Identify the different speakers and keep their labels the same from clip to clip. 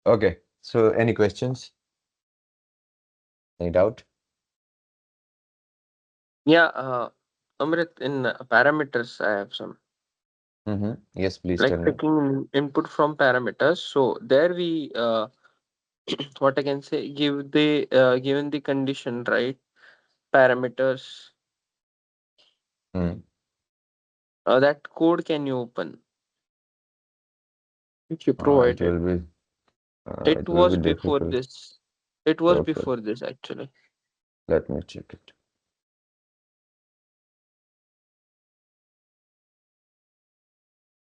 Speaker 1: Okay. So any questions? Any doubt?
Speaker 2: Yeah, Amrit, in parameters, I have some
Speaker 1: Yes, please
Speaker 2: like
Speaker 1: tell me.
Speaker 2: taking input from parameters. So there we what I can say, give the given the condition, right? Parameters,
Speaker 1: Hmm.
Speaker 2: that code can you open if you
Speaker 1: It
Speaker 2: provided?
Speaker 1: will be
Speaker 2: It
Speaker 1: it will be
Speaker 2: was before
Speaker 1: difficult.
Speaker 2: this. It was
Speaker 1: Okay.
Speaker 2: before this actually.
Speaker 1: Let me check it.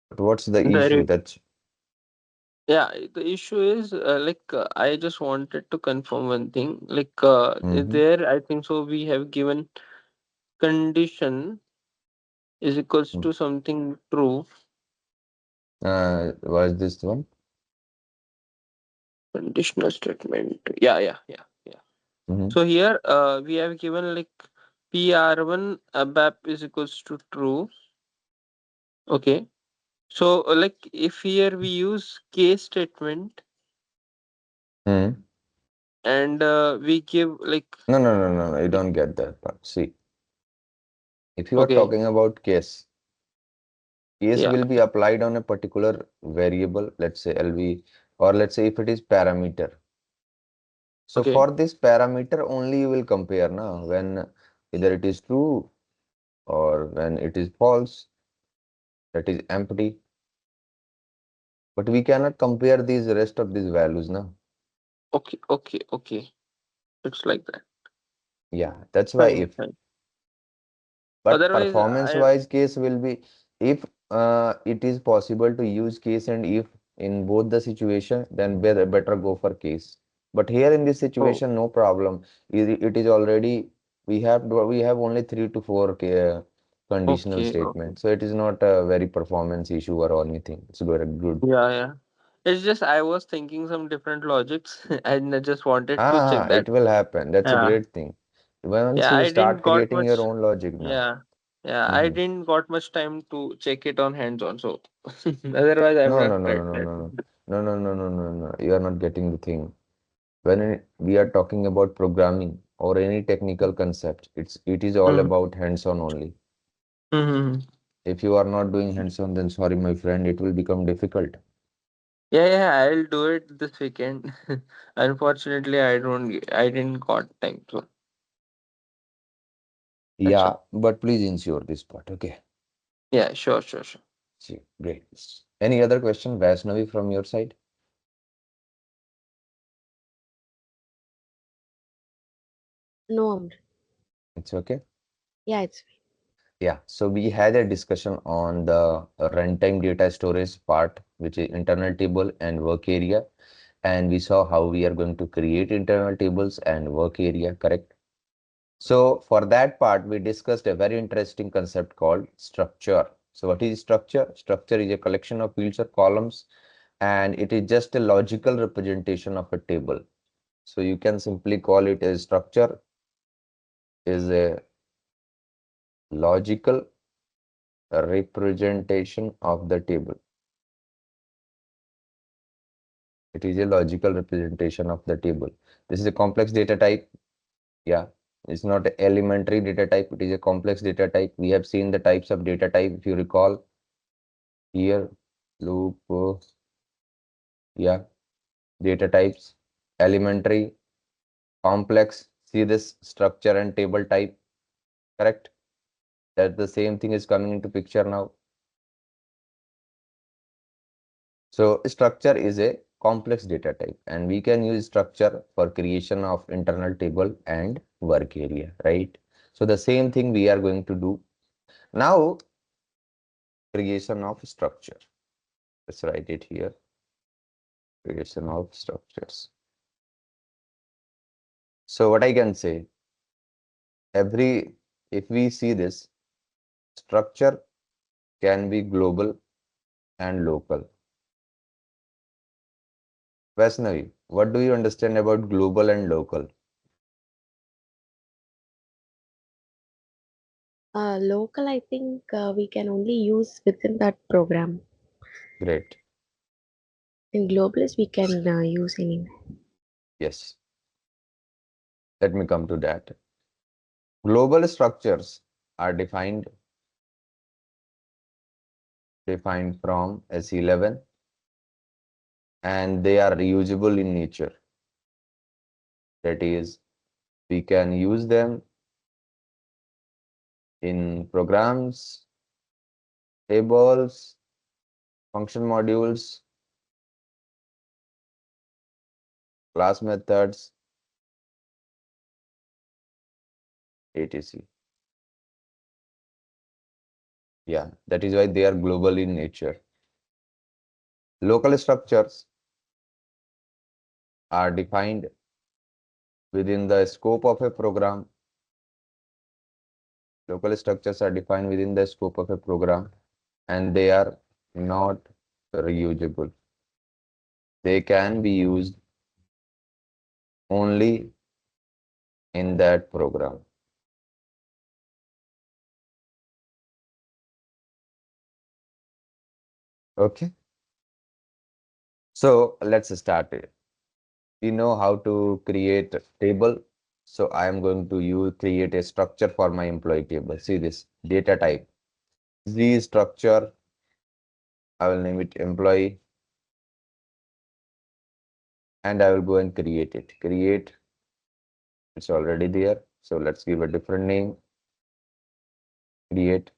Speaker 1: But what's the issue?
Speaker 2: The
Speaker 1: That's
Speaker 2: Yeah, the issue is I just wanted to confirm one thing.
Speaker 1: mm-hmm.
Speaker 2: There, I think so. We have given condition is equals to something true.
Speaker 1: Was this one?
Speaker 2: Conditional statement. Yeah.
Speaker 1: Mm-hmm.
Speaker 2: So here, we have given like PR1 ABAP is equals to true. Okay. So if here we use case statement
Speaker 1: Hmm.
Speaker 2: and we give like
Speaker 1: No, no, no, no, no. You don't get that part. See, if you are
Speaker 2: okay,
Speaker 1: talking about case
Speaker 2: yeah,
Speaker 1: will be applied on a particular variable, let's say LV, or let's say if it is parameter. So
Speaker 2: okay,
Speaker 1: for this parameter only you will compare now when either it is true or when it is false, that is empty. But we cannot compare these rest of these values now.
Speaker 2: okay. It's like that.
Speaker 1: Yeah, that's why
Speaker 2: Fine,
Speaker 1: if.
Speaker 2: fine.
Speaker 1: But
Speaker 2: Otherwise,
Speaker 1: performance wise case will be if it is possible to use case and if in both the situation, then better go for case. But here in this
Speaker 2: oh,
Speaker 1: situation, no problem. It is already we have only 3 to 4 conditional
Speaker 2: okay.
Speaker 1: statements, so it is not a very performance issue or anything. It's very good.
Speaker 2: Yeah. It's just I was thinking some different logics and I just wanted to check that.
Speaker 1: It will happen. That's a
Speaker 2: Yeah.
Speaker 1: great thing. Once
Speaker 2: Yeah,
Speaker 1: you
Speaker 2: I didn't
Speaker 1: start
Speaker 2: got
Speaker 1: creating your
Speaker 2: much.
Speaker 1: own logic now.
Speaker 2: Yeah. Yeah, I
Speaker 1: Mhm.
Speaker 2: didn't got much time to check it on hands on. So otherwise I would
Speaker 1: No, no,
Speaker 2: have
Speaker 1: no,
Speaker 2: tried
Speaker 1: no, no,
Speaker 2: that.
Speaker 1: no, no, no, no, no, no, no, no. You are not getting the thing. When we are talking about programming or any technical concept, it is all
Speaker 2: Mm.
Speaker 1: about hands-on only.
Speaker 2: Mm-hmm.
Speaker 1: If you are not doing hands-on, then sorry, my friend, it will become difficult.
Speaker 2: Yeah, I'll do it this weekend. Unfortunately, I didn't got time. So that's all.
Speaker 1: Yeah, but please ensure this part. Okay.
Speaker 2: Yeah, sure.
Speaker 1: See, great. Any other question, Vaishnavi, from your side?
Speaker 3: No, Amrit.
Speaker 1: It's okay.
Speaker 3: Yeah, it's fine.
Speaker 1: Yeah, so we had a discussion on the runtime data storage part, which is internal table and work area. And we saw how we are going to create internal tables and work area, correct? So for that part, we discussed a very interesting concept called structure. So what is structure? Structure is a collection of fields or columns, and it is just a logical representation of a table. So you can simply call it a structure is a logical representation of the table. It is a logical representation of the table. This is a complex data type. Yeah, it's not an elementary data type. It is a complex data type. We have seen the types of data type. If you recall here, loop, yeah, data types, elementary, complex. See this structure and table type, correct? That the same thing is coming into picture now. So structure is a complex data type, and we can use structure for creation of internal table and work area, right? So the same thing we are going to do now. Creation of structure. Let's write it here. Creation of structures. So what I can say, if we see this, structure can be global and local. Vaishnavi, what do you understand about global and local?
Speaker 3: Local, I think we can only use within that program.
Speaker 1: Great.
Speaker 3: In globalist, we can use anywhere.
Speaker 1: Yes, let me come to that. Global structures are defined from S11, and they are reusable in nature. That is, we can use them in programs, tables, function modules, class methods, etc. Yeah, that is why they are global in nature. Local structures are defined within the scope of a program. Local structures are defined within the scope of a program, and they are not reusable. They can be used only in that program. Okay, so let's start it. We know how to create a table. So I am going to create a structure for my employee table. See this data type. Z structure, I will name it employee, and I will go and create it. Create, it's already there. So let's give a different name. Create,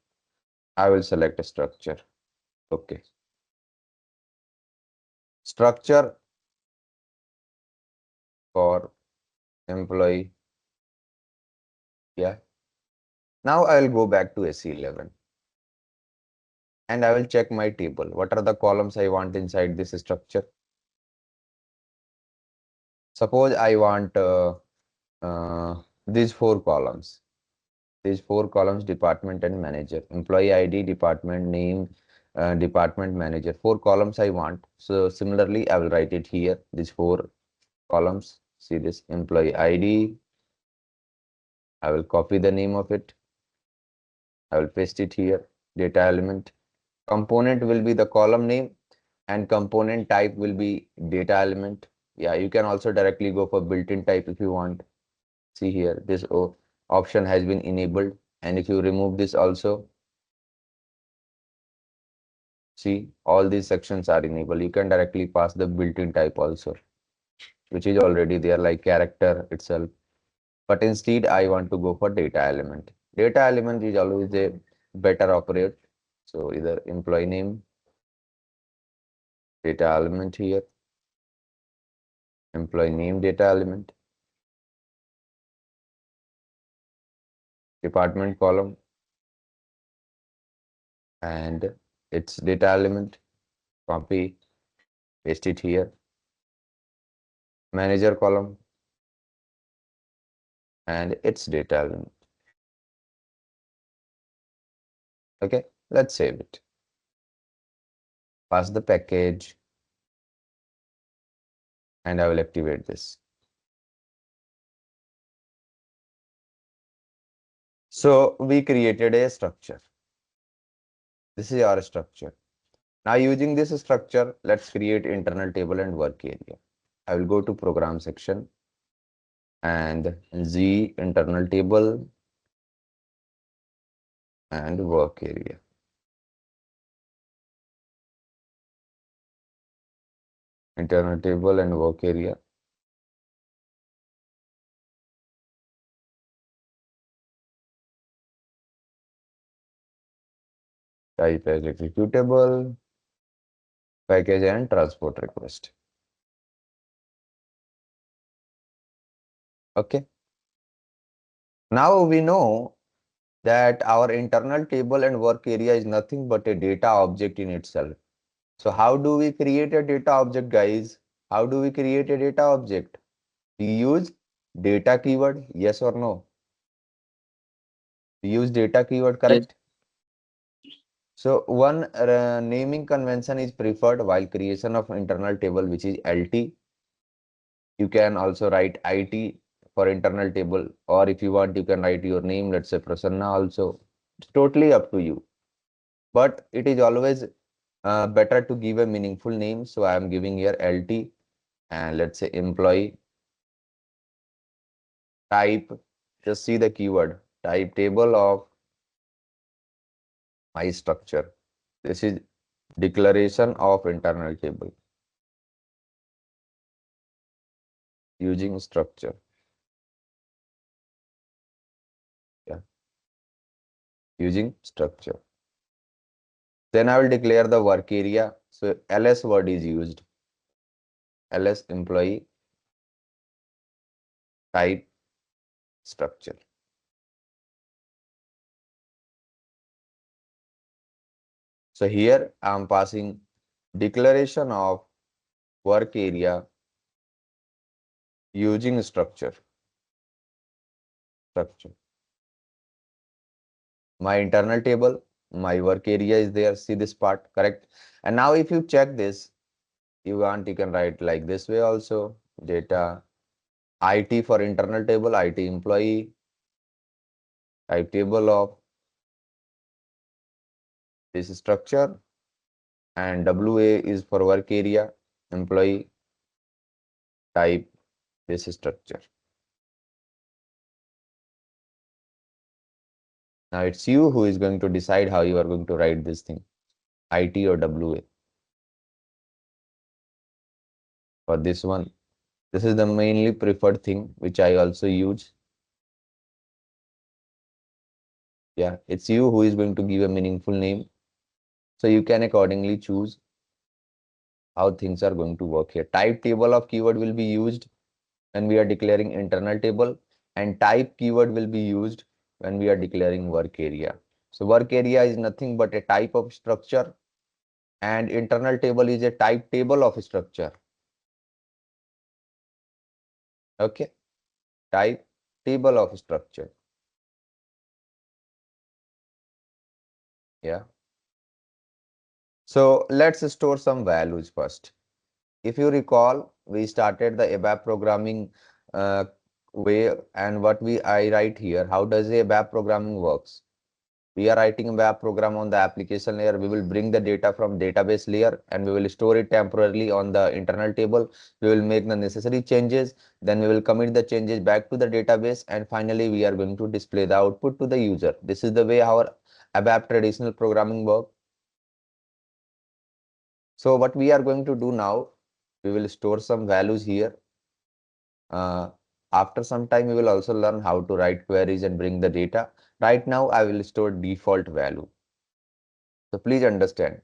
Speaker 1: I will select a structure. Okay. Structure for employee. Yeah. Now I will go back to SE11 and I will check my table. What are the columns I want inside this structure? Suppose I want these four columns. These four columns: department and manager, employee ID, department name, department manager. Four columns I want. So similarly, I will write it here. These four columns. See this employee ID. I will copy the name of it. I will paste it here. Data element. Component will be the column name, and component type will be data element. Yeah, you can also directly go for built-in type if you want. See here, this option has been enabled, and if you remove this also, see all these sections are enabled. You can directly pass the built-in type also, which is already there, like character itself. But instead, I want to go for data element. Data element is always a better operate. So either employee name, data element here, employee name, data element, department column, and its data element. Copy, paste it here. Manager column and its data element. Okay, let's save it. Pass the package, and I will activate this. So we created a structure. This is our structure. Now using this structure, let's create internal table and work area. I will go to program section and Z internal table and work area. Internal table and work area. Type as executable, package and transport request. Okay. Now we know that our internal table and work area is nothing but a data object in itself. So how do we create a data object, guys? How do we create a data object? We use data keyword, yes or no? We use data keyword,
Speaker 2: Yes.
Speaker 1: correct? So one naming convention is preferred while creation of internal table, which is LT. You can also write IT for internal table, or if you want, you can write your name, let's say Prasanna also. It's totally up to you. But it is always better to give a meaningful name. So I am giving here LT and let's say employee type. Just see the keyword type table of my structure. This is declaration of internal table using structure. Yeah, using structure. Then I will declare the work area. So ls word is used. Ls employee type structure. So here I am passing declaration of work area using structure. My internal table, my work area is there. See this part, correct? And now if you check this, you can write like this way also. Data IT for internal table, IT employee, type table of this structure, and WA is for work area, employee, type this structure. Now it's you who is going to decide how you are going to write this thing, IT or WA. For this one, this is the mainly preferred thing which I also use. Yeah, it's you who is going to give a meaningful name. So you can accordingly choose how things are going to work here. Type table of keyword will be used when we are declaring internal table, and type keyword will be used when we are declaring work area. So work area is nothing but a type of structure, and internal table is a type table of structure. Okay, type table of structure. Yeah. So let's store some values first. If you recall, we started the ABAP programming uh, way, and what I write here, how does the ABAP programming works? We are writing a web program on the application layer. We will bring the data from database layer and we will store it temporarily on the internal table. We will make the necessary changes. Then we will commit the changes back to the database. And finally, we are going to display the output to the user. This is the way our ABAP traditional programming work. So what we are going to do now, we will store some values here. Uh, After some time, we will also learn how to write queries and bring the data. Right now, I will store default value. So please understand.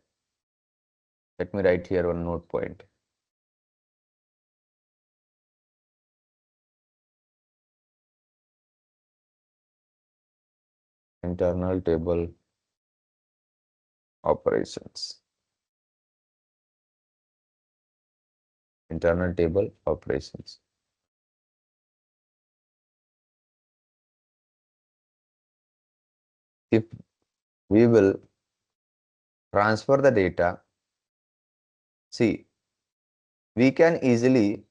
Speaker 1: Let me write here one note point. Internal table operations. Internal table operations. If we will transfer the data, see, we can easily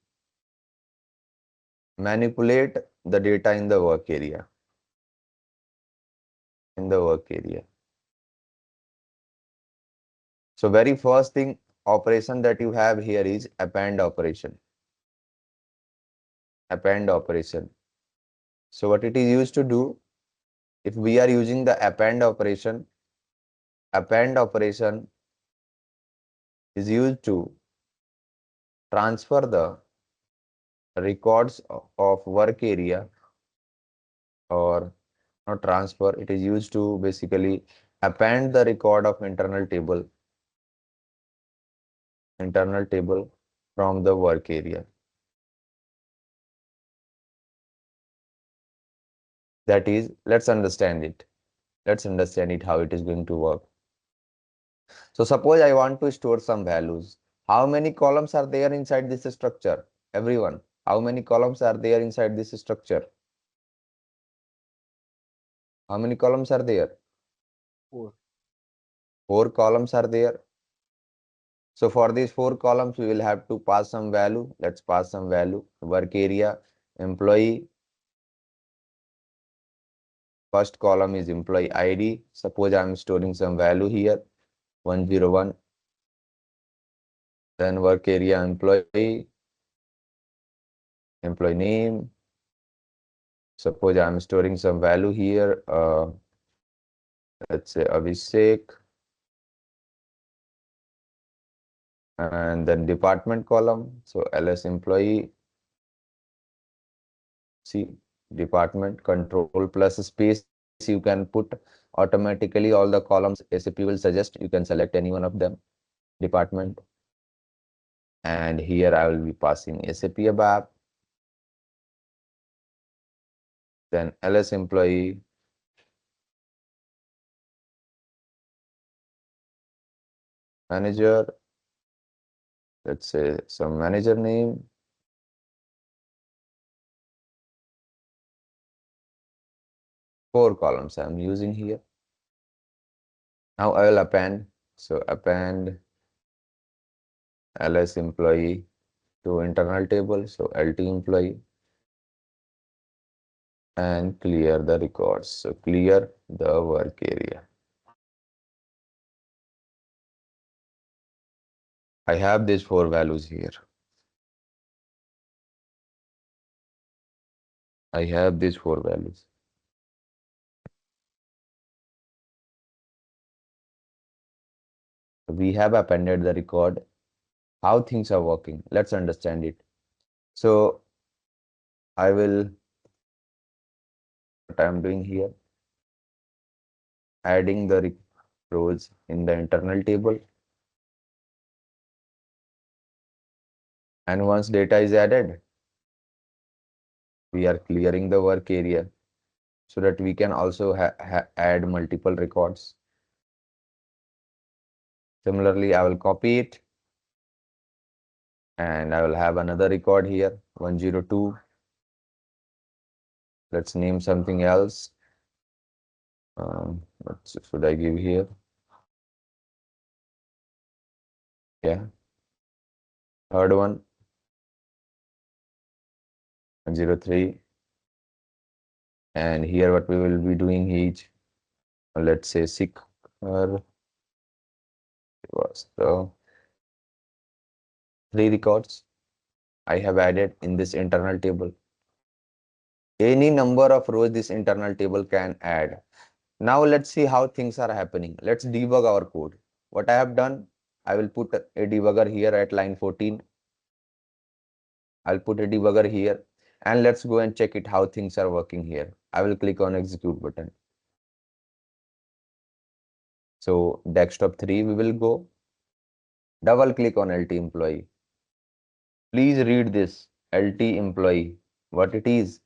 Speaker 1: manipulate the data in the work area. In the work area. So very first thing operation that you have here is append operation. Append operation. So what it is used to do, if we are using the append operation is used to transfer the records of work area, or not transfer, it is used to basically append the record of internal table from the work area. That is, let's understand it. Let's understand it how it is going to work. So suppose I want to store some values. How many columns are there inside this structure? Everyone, how many columns are there inside this structure? How many columns are there?
Speaker 2: Four.
Speaker 1: 4 columns are there. So for these 4 columns, we will have to pass some value. Let's pass some value. Work area, employee. First column is employee ID. Suppose I'm storing some value here, 101. Then work area employee, employee name. Suppose I'm storing some value here. Let's say Abhishek, and then department column. So ls employee, see, department, control plus space you can put automatically all the columns SAP will suggest. You can select any one of them, department. And here I will be passing SAP ABAP, then ls employee, manager, let's say some manager name, four columns I'm using here. Now I will append. So append ls employee to internal table. So LT employee, and clear the records. So clear the work area. I have these four values here. I have these four values. We have appended the record. How things are working, let's understand it. So I will, what I'm doing here, adding the rows in the internal table. And once data is added, we are clearing the work area so that we can also add multiple records. Similarly, I will copy it and I will have another record here, 102. Let's name something else. What should I give here? Yeah. Third one, 103. And here what we will be doing is, let's say sick was the three records I have added in this internal table. Any number of rows this internal table can add. Now let's see how things are happening. Let's debug our code. What I have done, I will put a debugger here at line 14. I'll put a debugger here and let's go and check it how things are working here. I will click on execute button. So desktop 3 we will go. Double click on LT employee. Please read this LT employee. What it is?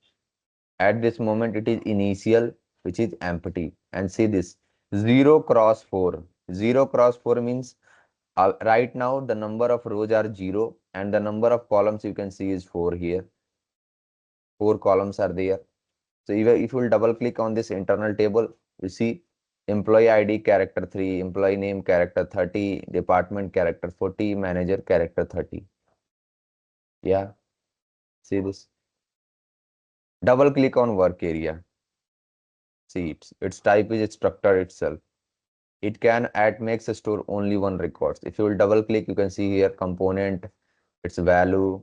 Speaker 1: At this moment it is initial, which is empty. And see this 0 cross 4. 0 cross 4 means right now the number of rows are 0 and the number of columns you can see is 4 here. 4 columns are there. So if you will double click on this internal table, you see employee ID character 3, employee name character 30, department character 40, manager character 30. Yeah, see this. Double click on work area. See its type is structure itself. It can makes a store only one records. If you will double click, you can see here component, its value.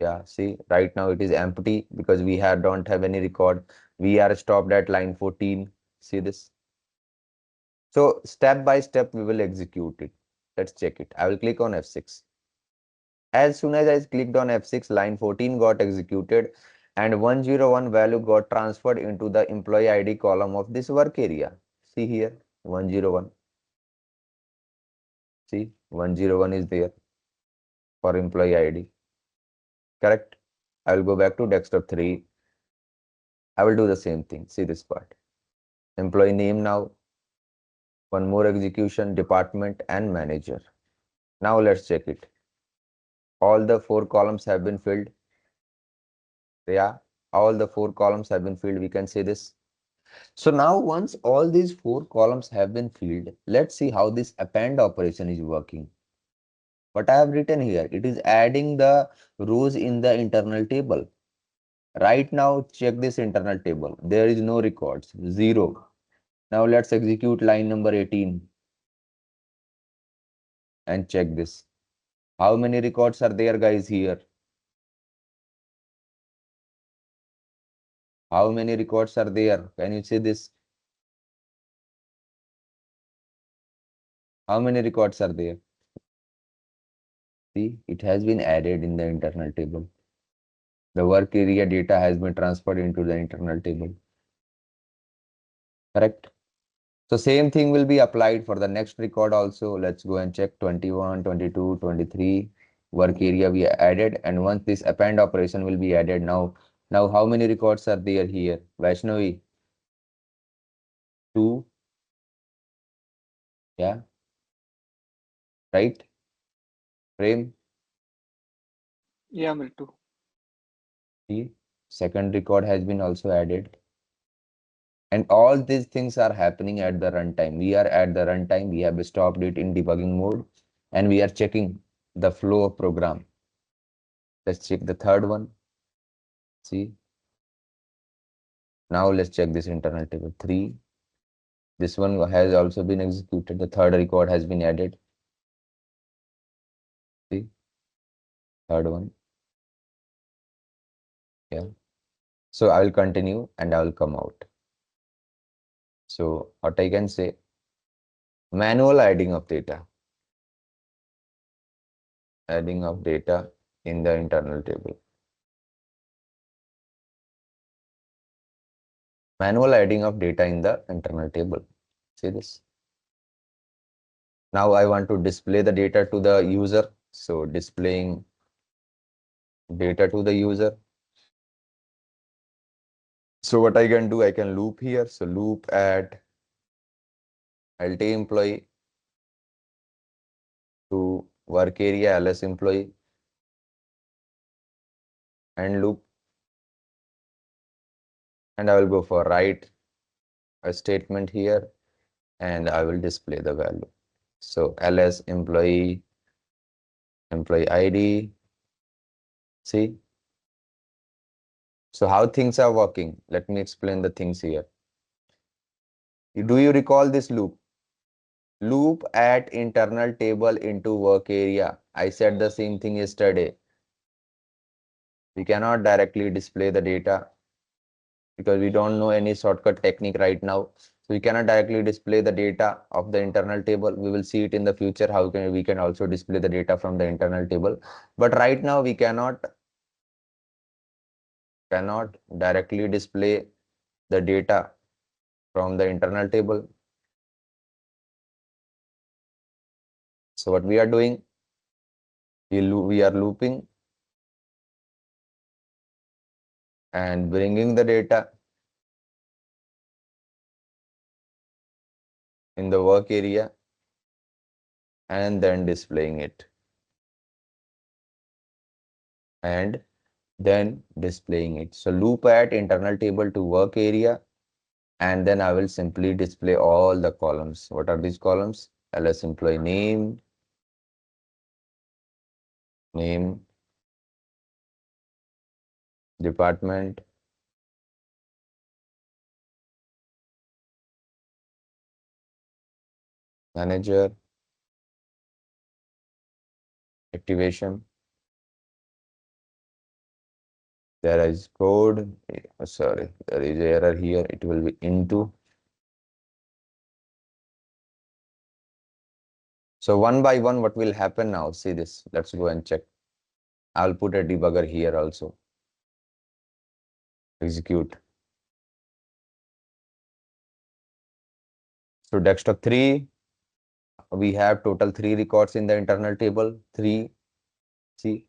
Speaker 1: Yeah, see right now it is empty because we don't have any record. We are stopped at line 14. See this. So step by step we will execute it. Let's check it. I will click on F6. As soon as I clicked on F6, line 14 got executed and 101 value got transferred into the employee ID column of this work area. See here 101. See 101 is there for employee ID. Correct. I will go back to desktop 3. I will do the same thing. See this part. Employee name now. One more execution, department and manager. Now let's check it. All the four columns have been filled. Yeah, all the four columns have been filled. We can say this. So now once all these four columns have been filled, let's see how this append operation is working. What I have written here, it is adding the rows in the internal table. Right now, check this internal table. There is no records, 0. Now let's execute line number 18. and check this. How many records are there, guys, here? How many records are there? Can you see this? How many records are there? See, it has been added in the internal table. The work area data has been transferred into the internal table. Correct? So same thing will be applied for the next record also. Let's go and check 21, 22, 23 work area we added. And once this append operation will be added now how many records are there here? Vaishnavi, 2, yeah, right? Frame,
Speaker 2: Yeah, Miltu.
Speaker 1: see, second record has been also added. And all these things are happening at the runtime. We are at the runtime. We have stopped it in debugging mode and we are checking the flow of program. Let's check the third one. See, now let's check this internal table 3. This one has also been executed. The third record has been added. See, third one. Yeah. So I will continue and I will come out. So what I can say, manual adding of data in the internal table. Manual adding of data in the internal table. See this. Now I want to display the data to the user. So displaying data to the user. So what I can do, I can loop here. So loop add LT employee to work area ls employee and loop, and I will go for write a statement here and I will display the value. So ls employee ID. See, so how things are working, let me explain the things here. Do you recall this loop? Loop at internal table into work area. I said the same thing yesterday. We cannot directly display the data because we don't know any shortcut technique right now. So we cannot directly display the data of the internal table. We will see it in the future how we can also display the data from the internal table. But right now we cannot directly display the data from the internal table. So what we are doing, we are looping and bringing the data in the work area and then displaying it and then displaying it. So loop at internal table to work area, and then I will simply display all the columns. What are these columns? ls employee name, department, manager, activation. There is code. Sorry, there is error here. It will be into. So one by one, what will happen now? See this. Let's go and check. I'll put a debugger here also. Execute. So desktop 3, we have total 3 records in the internal table. 3. See,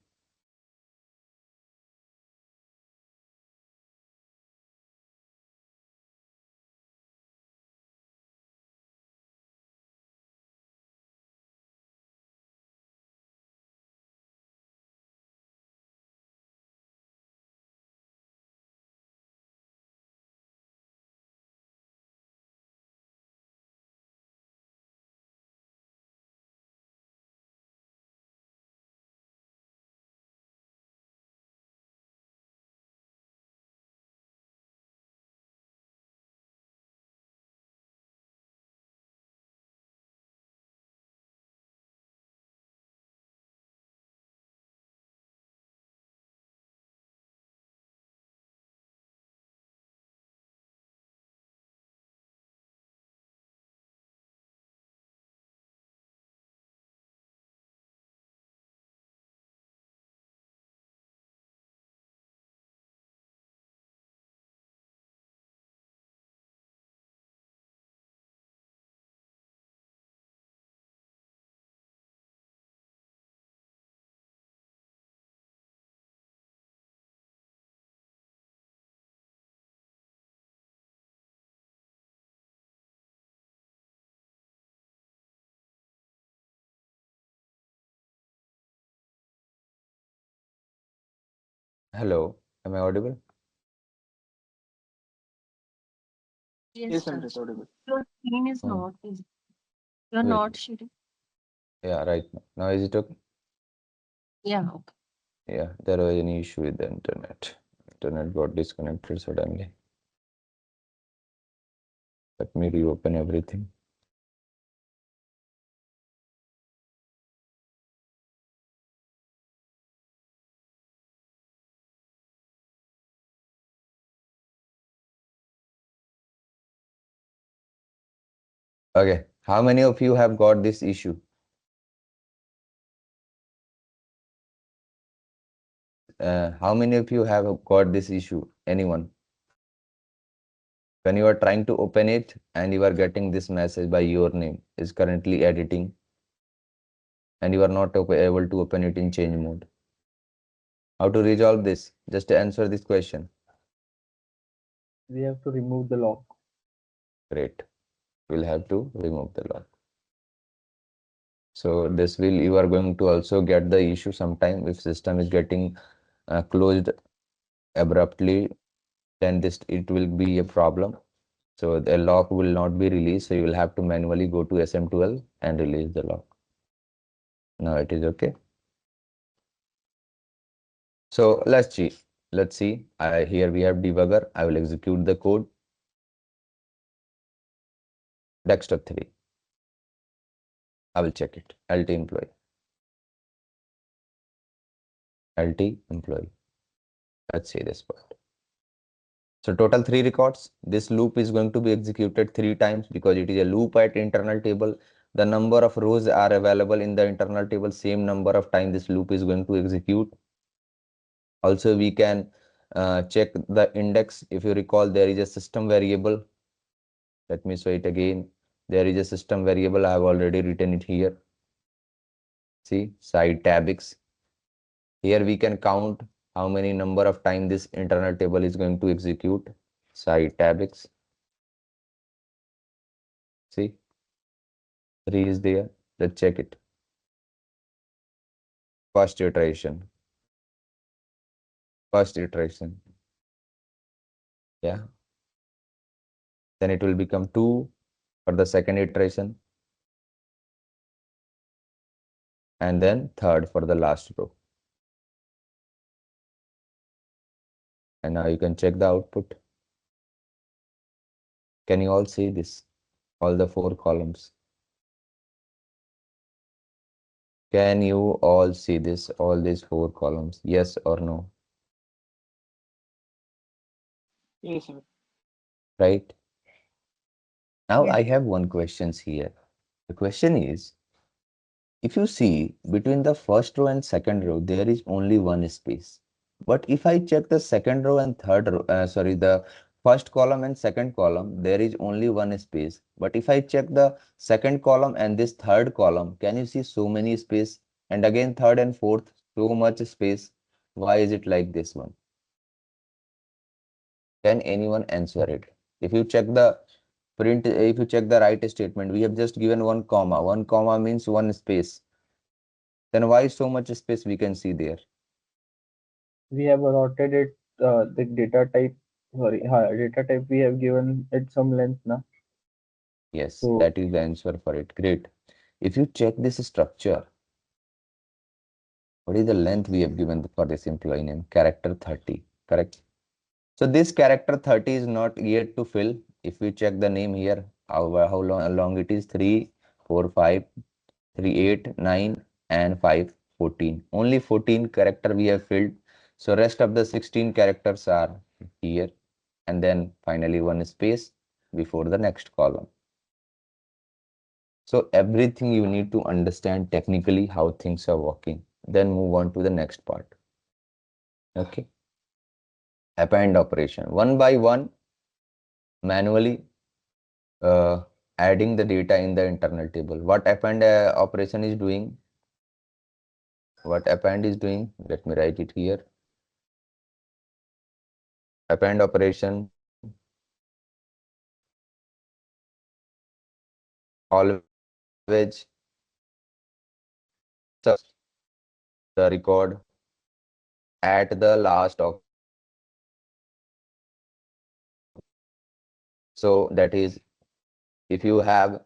Speaker 1: Hello, am I audible?
Speaker 3: Yes,
Speaker 2: Yes,
Speaker 3: Raj.
Speaker 2: Amrit, audible.
Speaker 3: Your screen is
Speaker 1: Hmm.
Speaker 3: not visible. You're
Speaker 1: Wait,
Speaker 3: not sharing.
Speaker 1: yeah, right now. Now is it okay?
Speaker 3: Yeah, okay.
Speaker 1: Yeah, there was any issue with the internet. Internet got disconnected suddenly. Let me reopen everything. Okay, how many of you have got this issue? How many of you have got this issue? Anyone? When you are trying to open it and you are getting this message by your name is currently editing and you are not able to open it in change mode. How to resolve this? Just answer this question.
Speaker 4: We have to remove the lock.
Speaker 1: Great. We'll have to remove the lock. So this will, you are going to also get the issue sometime if system is getting closed abruptly, then this it will be a problem. So the lock will not be released. So you will have to manually go to SM12 and release the lock. Now it is okay. So let's see. Let's see. Here we have debugger. I will execute the code. Desktop 3. I will check it. LT employee. LT employee. Let's see this part. So total 3 records. This loop is going to be executed 3 times because it is a loop at internal table. The number of rows are available in the internal table. Same number of times this loop is going to execute. Also, we can check the index. If you recall, there is a system variable. Let me show it again. There is a system variable. I have already written it here. See, side tab X. Here we can count how many number of time this internal table is going to execute. Side tab X. See, 3 is there. Let's check it. First iteration. First iteration. Yeah. Then it will become 2 for the second iteration. And then third for the last row. And now you can check the output. Can you all see this? All the 4 columns. Can you all see this? All these 4 columns? Yes or no?
Speaker 2: Yes, Amrit.
Speaker 1: Right? Now
Speaker 3: Yeah.
Speaker 1: I have one questions here. The question is, if you see between the first row and second row, there is only one space. But if I check the second row and third row, sorry, the first column and second column, there is only one space. But if I check the second column and this third column, can you see so many space? And again, third and fourth, so much space. Why is it like this one? Can anyone answer it? If you check the print, if you check the right statement, we have just given one comma. One comma means one space. Then why so much space we can see there?
Speaker 4: We have allotted it the data type. Sorry, data type we have given it some length now.
Speaker 1: Yes,
Speaker 4: So
Speaker 1: that is the answer for it. Great. If you check this structure, what is the length we have given for this employee name? Character 30, correct? So this character 30 is not yet to fill. If we check the name here, how long it is? 3, 4, 5, 3, 8, 9, and 5, 14. Only 14 character we have filled. So rest of the 16 characters are here. And then finally one space before the next column. So everything you need to understand technically how things are working. Then move on to the next part. Okay. Append operation. One by one, manually uh, adding the data in the internal table. What append operation is doing? What append is doing? Let me write it here. Append operation always the record at the last of the internal table. So that is, if you have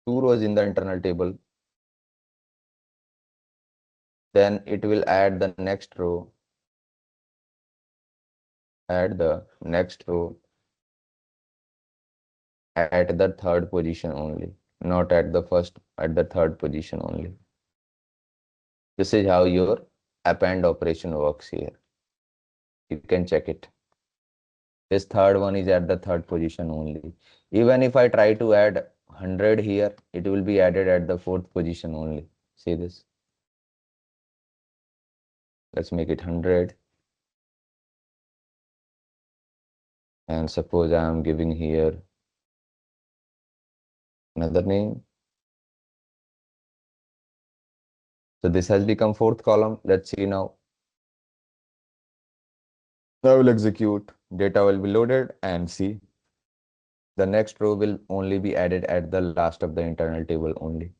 Speaker 1: two rows in the internal table, then it will add the next row, add the next row at the third position only, not at the first, at the third position only. This is how your append operation works here. You can check it. This third one is at the third position only. Even if I try to add 100 here, it will be added at the fourth position only. See this? Let's make it 100. And suppose I am giving here another name. So this has become fourth column. Let's see now. I will execute. Data will be loaded and see. The next row will only be added at the last of the internal table only.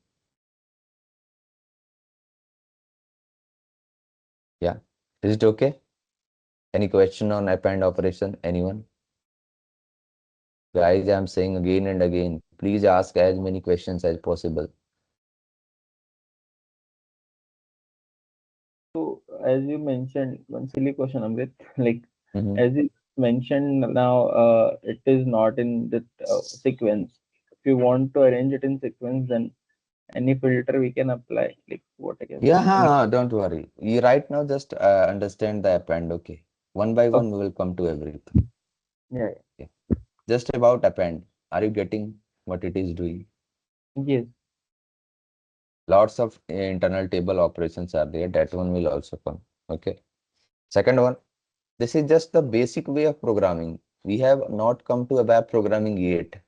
Speaker 1: Yeah. Is it okay? Any question on append operation? Anyone? Guys, I'm saying again and again, please ask as many questions as possible.
Speaker 4: So as you mentioned, one silly question, Amrit, like
Speaker 1: Mhm.
Speaker 4: as you mentioned now, it is not in the sequence. If you want to arrange it in sequence, then any filter we can apply, like what I can
Speaker 1: Yeah,
Speaker 4: say.
Speaker 1: don't worry. You right now just understand the append, okay? One by
Speaker 4: Okay.
Speaker 1: one, we will come to everything.
Speaker 4: Yeah,
Speaker 1: Okay. Just about append. Are you getting what it is doing?
Speaker 4: yeah. Yes.
Speaker 1: Lots of internal table operations are there. That one will also come. Okay. Second one, this is just the basic way of programming. We have not come to ABAP programming yet.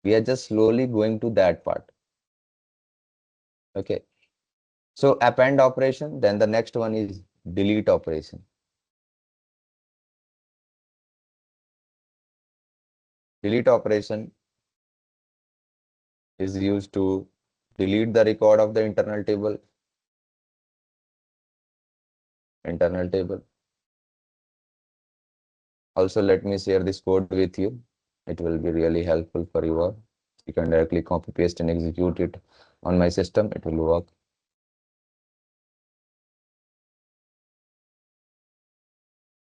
Speaker 1: We are just slowly going to that part. Okay. So append operation, then the next one is delete operation. Delete operation is used to delete the record of the internal table. Internal table. Also, let me share this code with you. It will be really helpful for you all. You can directly copy paste and execute it on my system. It will work.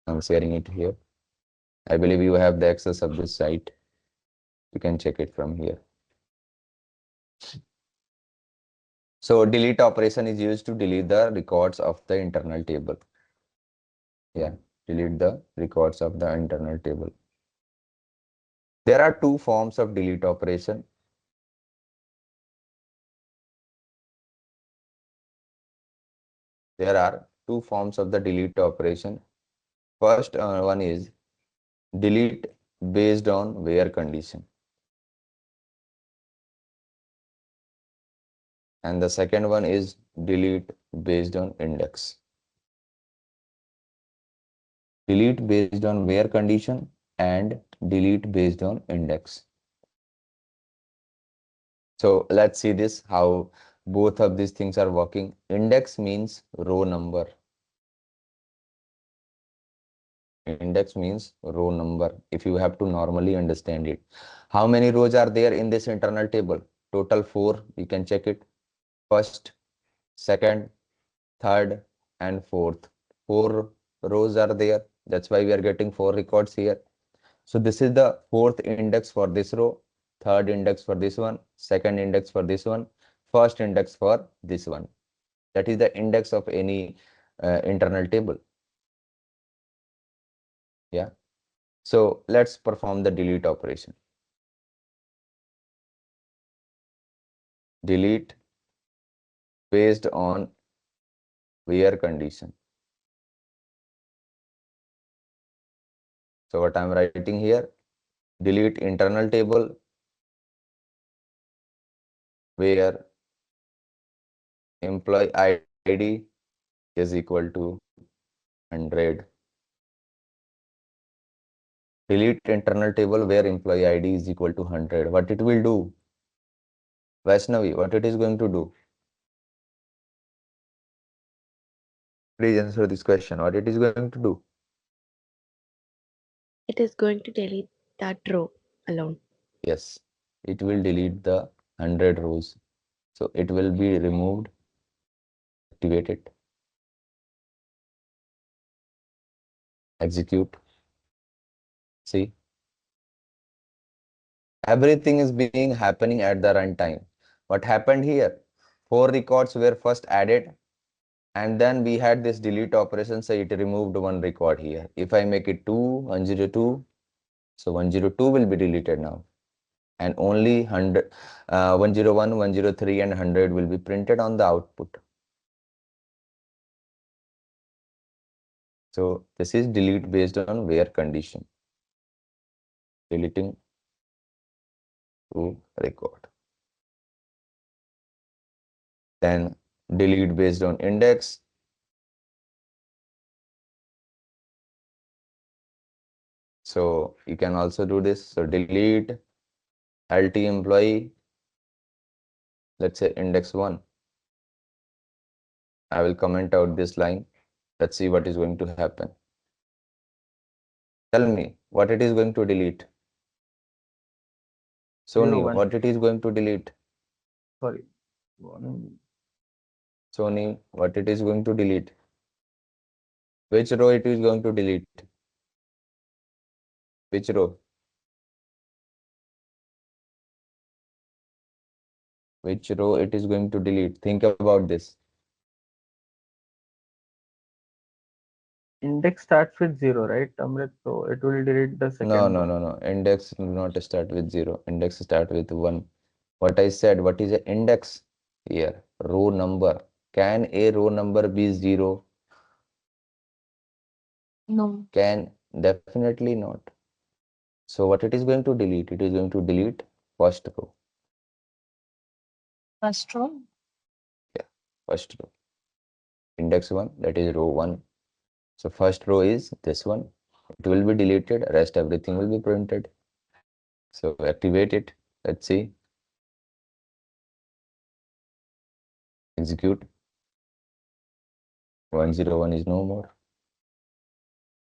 Speaker 1: I'm sharing it here. I believe you have the access of this site. You can check it from here. So delete operation is used to delete the records of the internal table. Yeah, delete the records of the internal table. There are two forms of delete operation. There are two forms of the delete operation. First one is delete based on where condition. And the second one is delete based on index. Delete based on where condition and delete based on index. So let's see this, how both of these things are working. Index means row number. Index means row number, if you have to normally understand it. How many rows are there in this internal table? Total 4. You can check it. First, second, third, and fourth. 4 rows are there. That's why we are getting 4 records here. So this is the fourth index for this row, third index for this one, second index for this one, first index for this one. That is the index of any internal table. Yeah. So let's perform the delete operation. Delete based on where condition. So what I'm writing here, delete internal table where employee ID is equal to 100. Delete internal table where employee ID is equal to 100. What it will do? Vaishnavi, what it is going to do? Please answer this question. What it is going to do?
Speaker 5: It is going to delete that row alone.
Speaker 1: Yes, it will delete the 100 rows. So it will be removed, activate it, execute. See, everything is being happening at the runtime. What happened here? 4 records were first added, and then we had this delete operation, so it removed 1 record here. If I make it 102, so 102 will be deleted now, and only 100, 101, 103, and 100 will be printed on the output. So this is delete based on where condition, deleting to record. Then delete based on index. So you can also do this. So delete LT employee, let's say index 1. I will comment out this line. Let's see what is going to happen. Tell me what it is going to delete.
Speaker 4: Zero
Speaker 1: Sony,
Speaker 4: one.
Speaker 1: what it is going to delete.
Speaker 4: Sorry. One.
Speaker 1: Sony, what it is going to delete. Which row it is going to delete? Which row? Which row it is going to delete? Think about this.
Speaker 4: Index starts with 0, right, Amrit? So it will delete the
Speaker 1: No,
Speaker 4: second
Speaker 1: no,
Speaker 4: one.
Speaker 1: no, no. Index do not start with 0. Index start with 1. What I said, what is an index? Here, row number. Can a row number be 0?
Speaker 3: No.
Speaker 1: Can, definitely not. So what it is going to delete? It is going to delete first row.
Speaker 3: First row.
Speaker 1: Yeah, first row. Index 1, that is row 1. So first row is this one. It will be deleted. Rest everything will be printed. So activate it. Let's see. Execute. 101 is no more.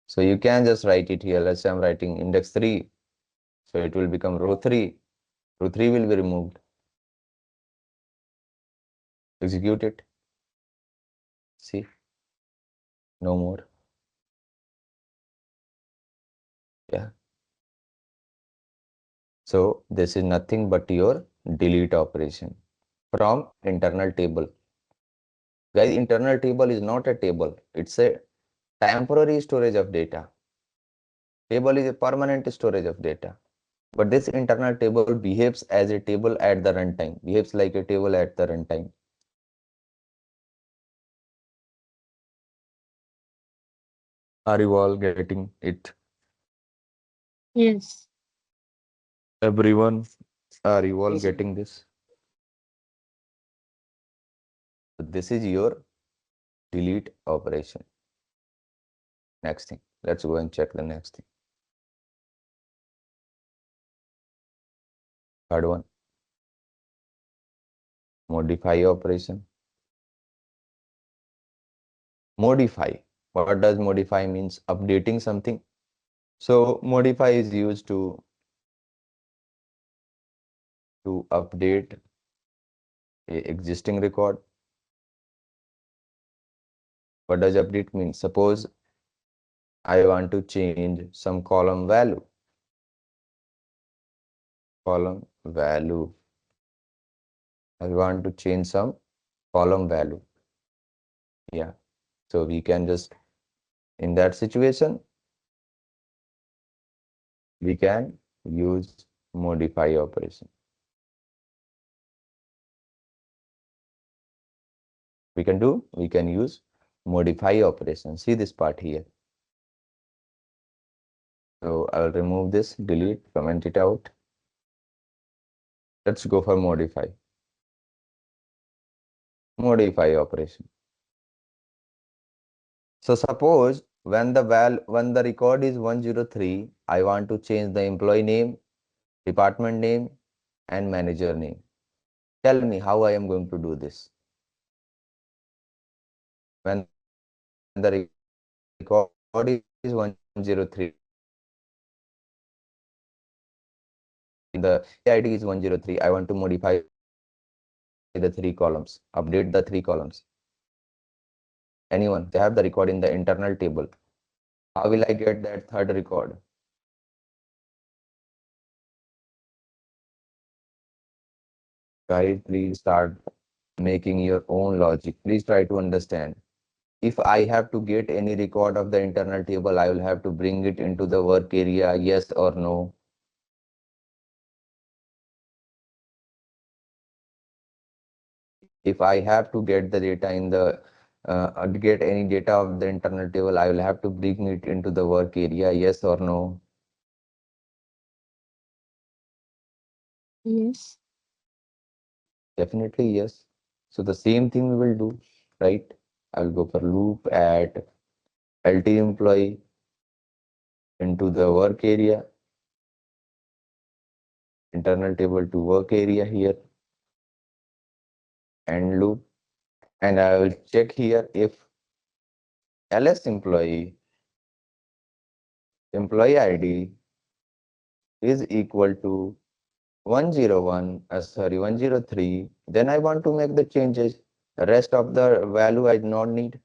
Speaker 1: So you can just write it here. Let's say I'm writing index 3. So it will become row 3. Row 3 will be removed. Execute it. See, no more. Yeah. So this is nothing but your delete operation from internal table. Guys, internal table is not a table. It's a temporary storage of data. Table is a permanent storage of data. But this internal table behaves as a table at the runtime, behaves like a table at the runtime. Are you all getting it?
Speaker 3: Yes.
Speaker 1: Everyone, are you all
Speaker 2: Yes, sir.
Speaker 1: getting this? So this is your delete operation. Next thing, let's go and check the next thing. Third one, modify operation. Modify. What does modify means? Updating something. So modify is used to update a existing record. What does update mean? Suppose I want to change some column value. Column value. I want to change some column value. Yeah. So we can just, in that situation, we can use modify operation. We can use modify operation. See this part here. So I'll remove this, delete, comment it out. Let's go for modify. Modify operation. So suppose when the record is 103, I want to change the employee name, department name, and manager name. Tell me how I am going to do this. When the record is 103, the ID is 103. I want to modify the three columns, update the three columns. Anyone, they have the record in the internal table. How will I get that third record? Guys, please start making your own logic. Please try to understand. If I have to get any record of the internal table, I will have to bring it into the work area, yes or no. If I have to get the data in the get any data of the internal table, I will have to bring it into the work area, yes or no.
Speaker 3: Yes.
Speaker 1: Definitely yes. So the same thing we will do, right? I will go for loop at LT employee into the work area, internal table to work area here, end loop, and I will check here if ls employee ID is equal to 101, sorry, 103, then I want to make the changes. The rest of the value I do not need.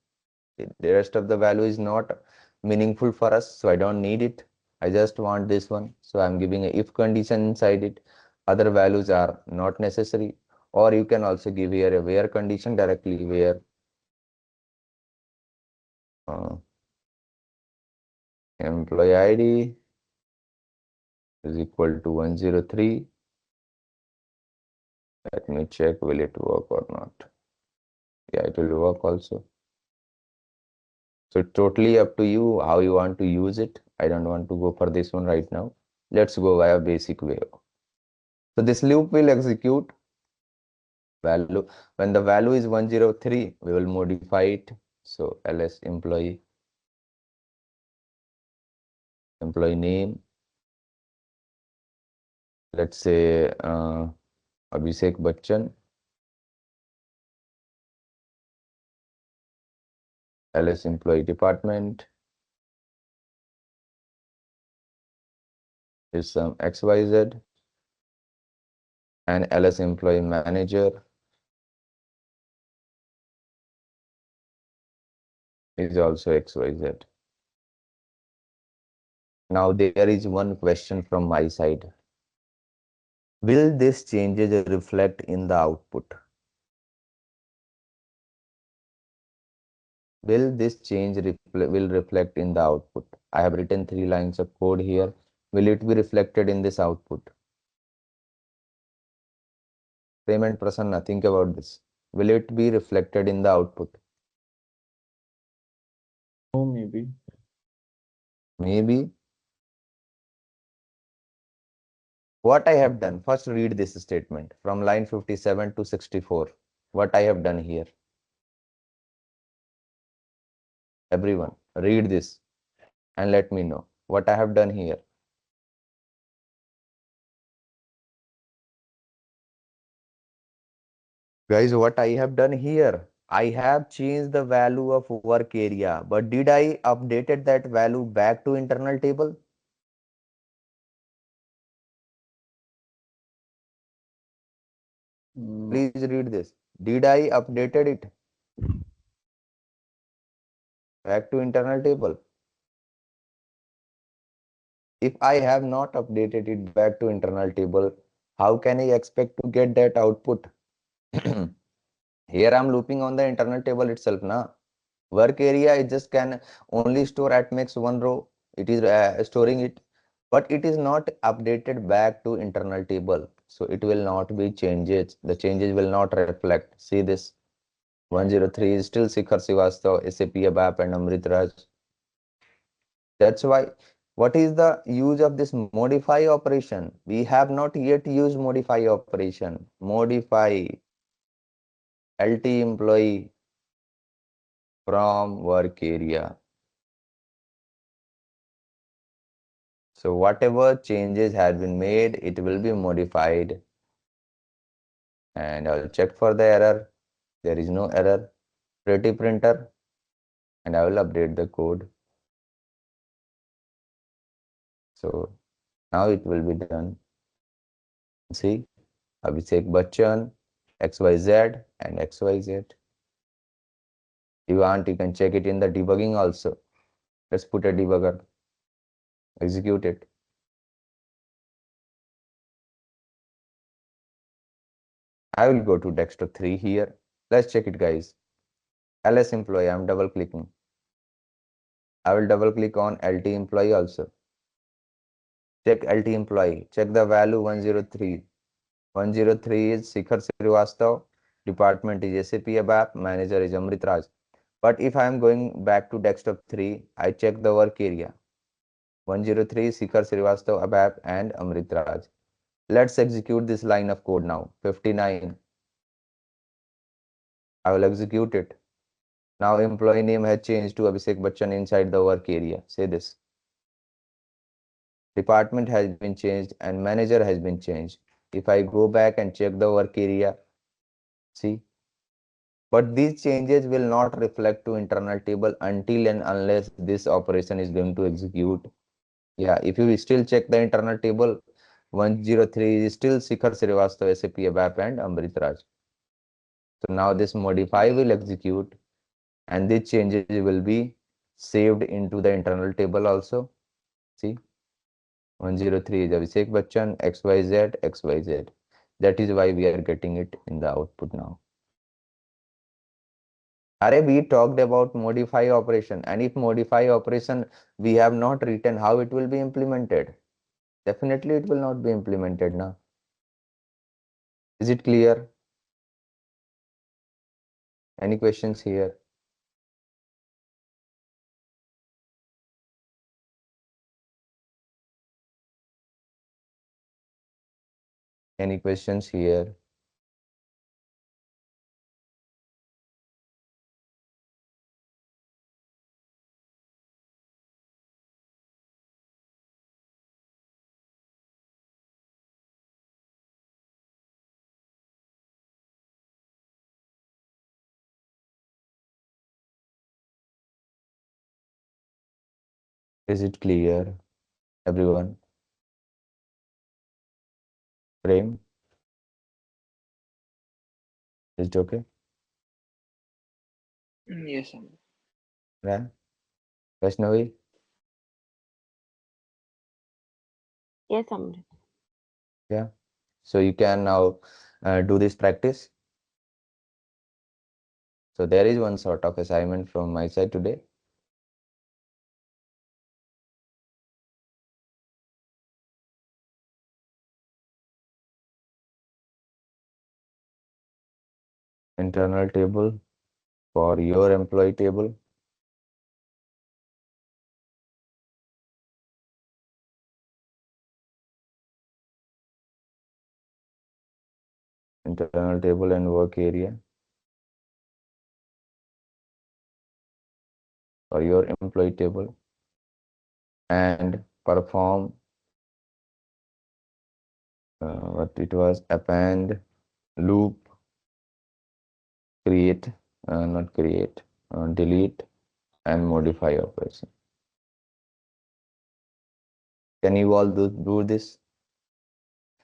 Speaker 1: The rest of the value is not meaningful for us, so I don't need it. I just want this one. So I'm giving a if condition inside it. Other values are not necessary. Or you can also give here a where condition directly, where uh, employee ID is equal to 103. Let me check, will it work or not? Yeah, it will work also. So it's totally up to you how you want to use it. I don't want to go for this one right now. Let's go via basic way. So this loop will execute value. When the value is 103, we will modify it. So ls employee name, let's say Abhishek Bachchan, ls employee department is some XYZ, and ls employee manager is also XYZ. Now there is one question from my side. Will this changes reflect in the output? Will this change will reflect in the output? I have written 3 lines of code here. Will it be reflected in this output? Prem and Prasanna, think about this. Will it be reflected in the output?
Speaker 4: Oh, maybe.
Speaker 1: Maybe. What I have done, first read this statement from line 57 to 64. What I have done here. Everyone, read this and let me know what I have done here. Guys, what I have done here, I have changed the value of work area, but did I updated that value back to internal table?
Speaker 4: No.
Speaker 1: Please read this. Did I updated it back to internal table? If I have not updated it back to internal table, how can I expect to get that output? Here I'm looping on the internal table itself now. Work area it just can only store at max one row. It is storing it, but it is not updated back to internal table. So it will not be changes. The changes will not reflect. See this 103 is still Shikhar Srivastava, SAP ABAP and Amrit Raj. That's why what is the use of this modify operation? We have not yet used modify operation. Modify LT employee from work area. So whatever changes have been made, it will be modified. And I'll check for the error. There is no error. Pretty printer. and I will update the code. So now it will be done. See, Abhishek Bachchan, XYZ and XYZ. You want, you can check it in the debugging also. Let's put a debugger, execute it. I will go to desktop 3 here. Let's check it, guys. LS employee, I'm double clicking. I will double click on LT employee also. Check LT employee, check the value 103. 103 is Shikhar Srivastav, department is SAP ABAP, manager is Amrit Raj. But if I am going back to desktop 3, I check the work area. 103 Shikhar Srivastav, ABAP and Amrit Raj. Let's execute this line of code now. 59. I will execute it. Now employee name has changed to Abhishek Bachchan inside the work area. Say this. Department has been changed and manager has been changed. If I go back and check the work area, see. But these changes will not reflect to internal table until and unless this operation is going to execute. Yeah, if you still check the internal table, 103 is still Shikhar Srivastav, SAP ABAP and Amrit Raj. So now this modify will execute and these changes will be saved into the internal table also. See, 103 is Abhishek Bachchan, XYZ, XYZ. That is why we are getting it in the output now. We talked about modify operation, and if modify operation we have not written, how it will be implemented? Definitely it will not be implemented now. Is it clear? Any questions here? Any questions here? Is it clear, everyone? Prem, is it okay?
Speaker 2: Yes, sir.
Speaker 1: Yeah. Vaishnavi?
Speaker 5: Yes, Amrit.
Speaker 1: Yeah. So you can now do this practice. So there is one sort of assignment from my side today. Internal table for your employee table. Internal table and work area for your employee table, and perform what it was, append, loop, create, not create, delete and modify operation. Can you all do this?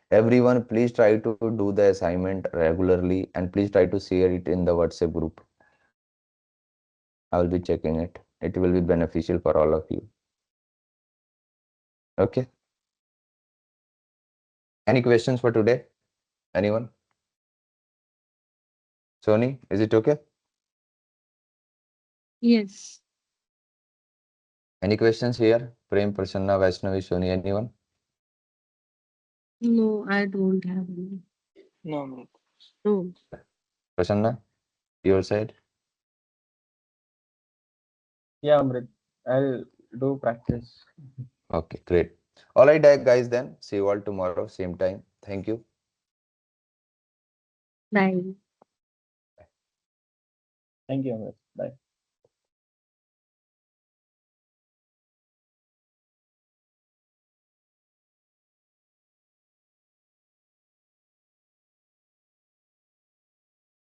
Speaker 1: Everyone, please try to do the assignment regularly and please try to share it in the WhatsApp group. I will be checking it. It will be beneficial for all of you. Okay. Any questions for today? Anyone? Sony, is it okay?
Speaker 3: Yes.
Speaker 1: Any questions here? Prem, Prasanna, Vaishnavi, Sony, anyone?
Speaker 3: No, I don't have any.
Speaker 2: No, Amrit.
Speaker 5: No.
Speaker 1: Prasanna, your side?
Speaker 4: Yeah, Amrit, I'll do practice.
Speaker 1: Okay, great. All right, guys, then. See you all tomorrow, same time. Thank you.
Speaker 3: Bye.
Speaker 4: Thank you, Amrit. Bye.